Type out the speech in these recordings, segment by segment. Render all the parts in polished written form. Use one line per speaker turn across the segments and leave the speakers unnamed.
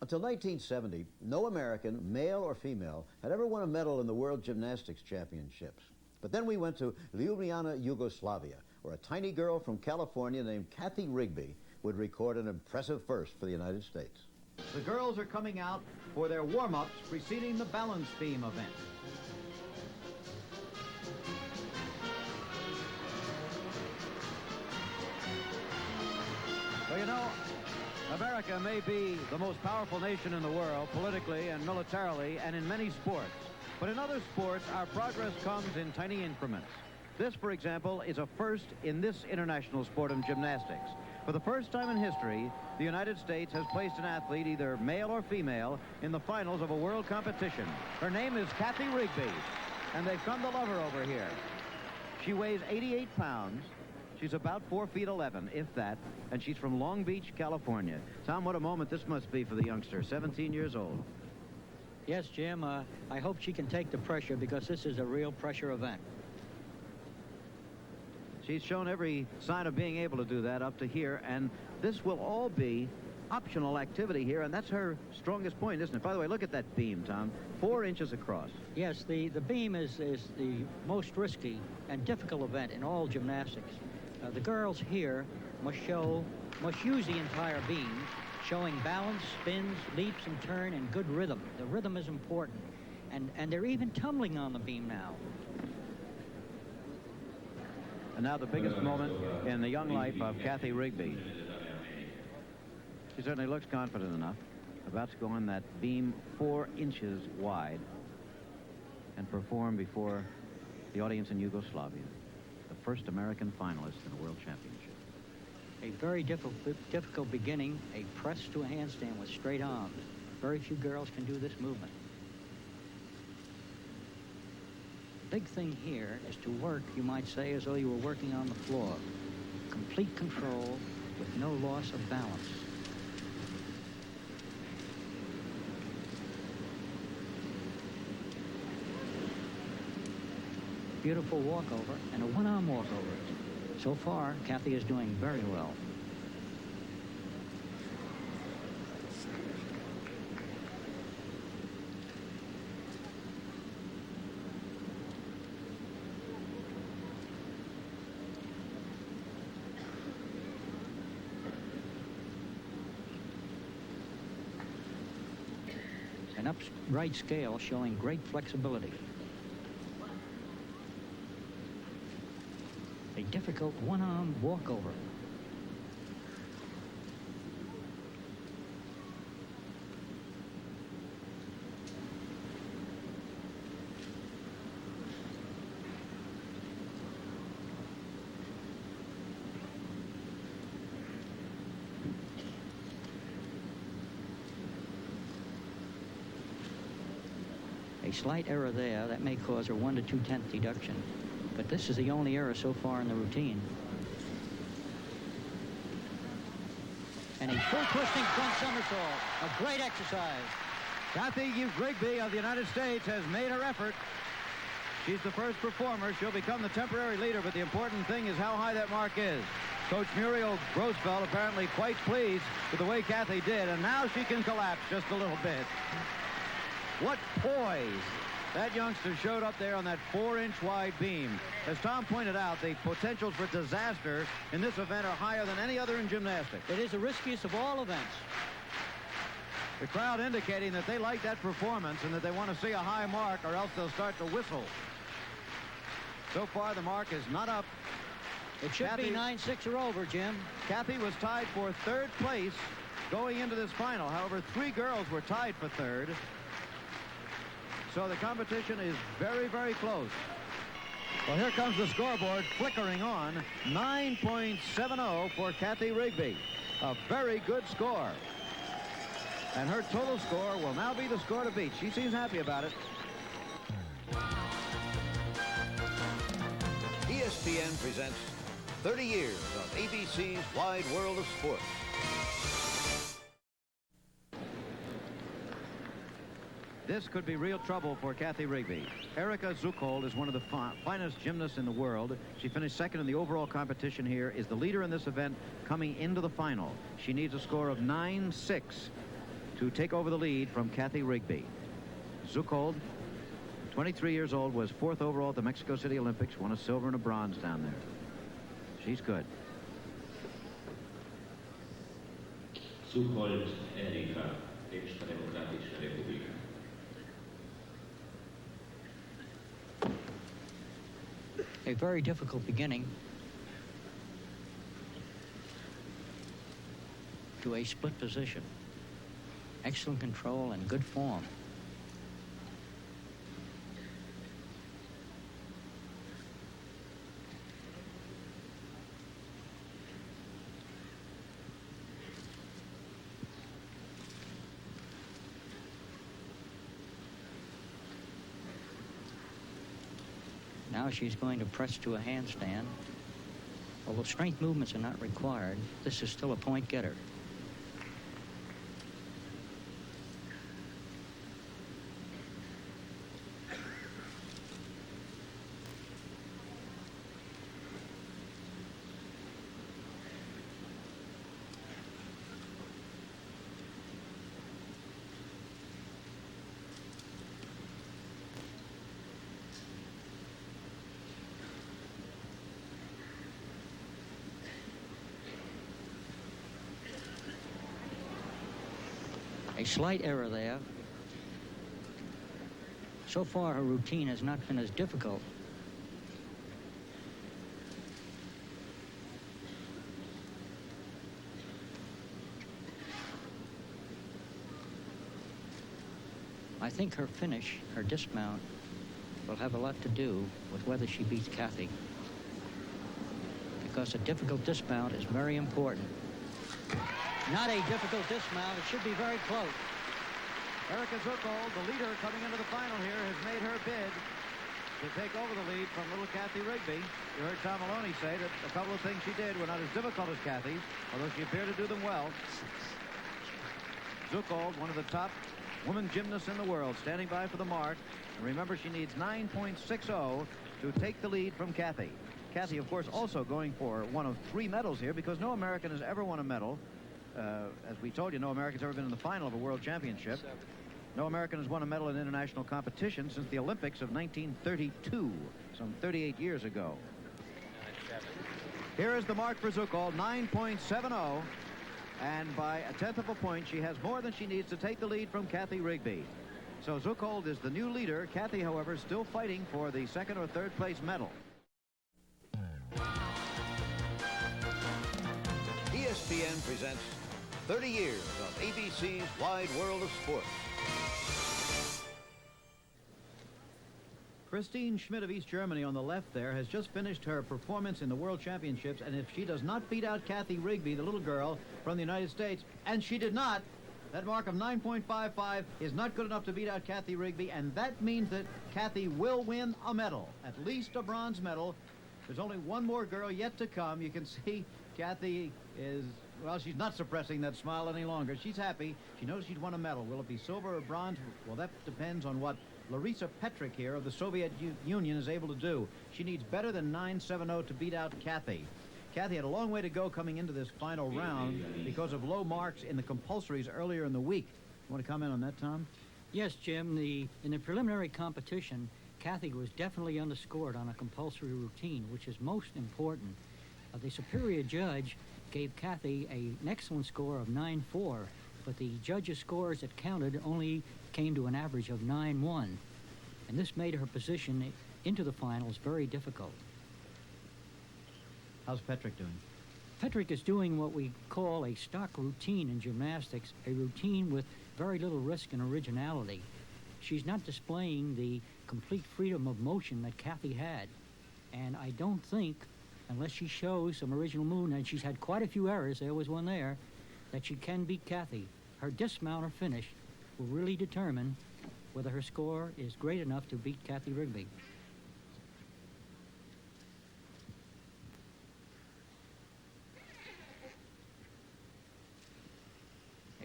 Until 1970, no American, male or female, had ever won a medal in the World Gymnastics Championships. But then we went to Ljubljana, Yugoslavia, where a tiny girl from California named Kathy Rigby would record an impressive first for the United States.
The girls are coming out for their warm-ups preceding the balance beam event. Well, you know, America may be the most powerful nation in the world, politically and militarily, and in many sports. But in other sports, our progress comes in tiny increments. This, for example, is a first in this international sport of gymnastics. For the first time in history, the United States has placed an athlete, either male or female, in the finals of a world competition. Her name is Kathy Rigby, and they've come to love her over here. She weighs 88 pounds. She's about 4 feet 11, if that, and she's from Long Beach, California. Tom, what a moment this must be for the youngster, 17 years old.
Yes, Jim, I hope she can take the pressure, because this is a real pressure event.
She's shown every sign of being able to do that up to here, and this will all be optional activity here, and that's her strongest point, isn't it? By the way, look at that beam, Tom, 4 inches across.
Yes, the beam is the most risky and difficult event in all gymnastics. The girls here must use the entire beam, showing balance, spins, leaps, and turn, and good rhythm. The rhythm is important, and they're even tumbling on the beam now.
And now the biggest moment in the young life of Kathy Rigby. She certainly looks confident enough, about to go on that beam 4 inches wide and perform before the audience in Yugoslavia, the first American finalist in a world championship.
A very difficult beginning, a press to a handstand with straight arms. Very few girls can do this movement. The big thing here is to work, you might say, as though you were working on the floor. Complete control with no loss of balance. Beautiful walkover and a one-arm walkover. So far, Kathy is doing very well. An upright scale showing great flexibility. A difficult one-arm walkover. A slight error there that may cause a 1 to 2/10 deduction. But this is the only error so far in the routine. And a full twisting front somersault. A great exercise.
Kathy Rigby of the United States has made her effort. She's the first performer. She'll become the temporary leader, but the important thing is how high that mark is. Coach Muriel Grossfeld apparently quite pleased with the way Kathy did, and now she can collapse just a little bit. What poise that youngster showed up there on that 4-inch wide beam. As Tom pointed out, the potentials for disaster in this event are higher than any other in gymnastics.
It is the riskiest of all events.
The crowd indicating that they like that performance and that they want to see a high mark, or else they'll start to whistle. So far, the mark is not up.
It should be 9-6 or over, Jim.
Kathy was tied for 3rd place going into this final. However, 3 girls were tied for 3rd. So the competition is very, very close. Well, here comes the scoreboard flickering on. 9.70 for Kathy Rigby. A very good score. And her total score will now be the score to beat. She seems happy about it.
ESPN presents 30 years of ABC's Wide World of Sports.
This could be real trouble for Kathy Rigby. Erika Zuchold is one of the finest gymnasts in the world. She finished 2nd in the overall competition here, is the leader in this event coming into the final. She needs a score of 9-6 to take over the lead from Kathy Rigby. Zuckold, 23 years old, was 4th overall at the Mexico City Olympics, won a silver and a bronze down there. She's good.
Zuckold Erika, Czechoslovakia Republika.
A very difficult beginning to a split position. Excellent control and good form. Now she's going to press to a handstand. Although strength movements are not required, this is still a point getter. A slight error there. So far, her routine has not been as difficult. I think her finish, her dismount, will have a lot to do with whether she beats Kathy. Because a difficult dismount is very important. Not a difficult dismount. It should be very close.
Erika Zuckold, the leader coming into the final here, has made her bid to take over the lead from little Kathy Rigby. You heard Tom Maloney say that a couple of things she did were not as difficult as Kathy's, although she appeared to do them well. Zuckold, one of the top women gymnasts in the world, standing by for the mark. And remember, she needs 9.60 to take the lead from Kathy. Kathy, of course, also going for one of 3 medals here, because no American has ever won a medal. As we told you, no American's ever been in the final of a world championship. No American has won a medal in international competition since the Olympics of 1932, some 38 years ago. Here is the mark for Zuckold, 9.70. And by a 1/10 of a point, she has more than she needs to take the lead from Kathy Rigby. So Zuckold is the new leader. Kathy, however, still fighting for the 2nd or 3rd place medal.
ESPN presents 30 years of ABC's Wide World of Sports.
Christine Schmidt of East Germany on the left there has just finished her performance in the World Championships, and if she does not beat out Kathy Rigby, the little girl from the United States, and she did not, that mark of 9.55 is not good enough to beat out Kathy Rigby, and that means that Kathy will win a medal, at least a bronze medal. There's only one more girl yet to come. You can see Kathy is, well, she's not suppressing that smile any longer. She's happy. She knows she's won a medal. Will it be silver or bronze? Well, that depends on what Larisa Petrick here of the Soviet Union is able to do. She needs better than 9.70 to beat out Kathy. Kathy had a long way to go coming into this final round because of low marks in the compulsories earlier in the week. You want to comment on that, Tom?
Yes, Jim. In the preliminary competition, Kathy was definitely underscored on a compulsory routine, which is most important. The superior judge gave Kathy an excellent score of 9.4, but the judges' scores that counted only came to an average of 9.1, and this made her position into the finals very difficult.
How's Petrick doing?
Petrick is doing what we call a stock routine in gymnastics, a routine with very little risk and originality. She's not displaying the complete freedom of motion that Kathy had, and I don't think, unless she shows some original movement, and she's had quite a few errors, there was one there, that she can beat Kathy. Her dismount or finish will really determine whether her score is great enough to beat Kathy Rigby.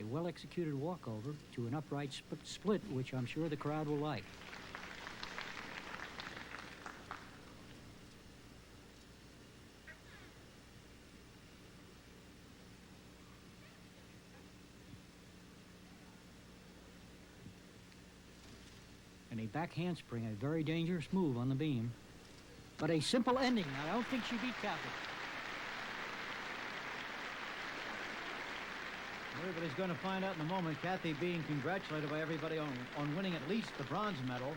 A well-executed walkover to an upright split, which I'm sure the crowd will like. a back handspring, a very dangerous move on the beam. But a simple ending. I don't think she beat Kathy.
Everybody's going to find out in a moment. Kathy being congratulated by everybody on winning at least the bronze medal,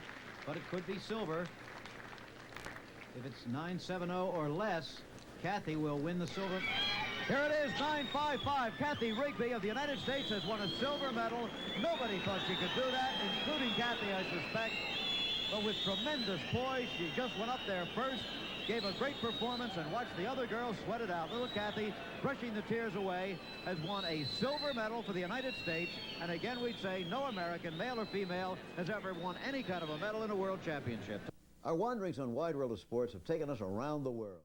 but it could be silver. If it's 9.70 or less, Kathy will win the silver. Here it is, 9.55. Kathy Rigby of the United States has won a silver medal. Nobody thought she could do that, including Kathy, I suspect. But with tremendous poise, she just went up there first, gave a great performance, and watched the other girls sweat it out. Little Kathy, brushing the tears away, has won a silver medal for the United States. And again, we'd say no American, male or female, has ever won any kind of a medal in a world championship.
Our wanderings on Wide World of Sports have taken us around the world.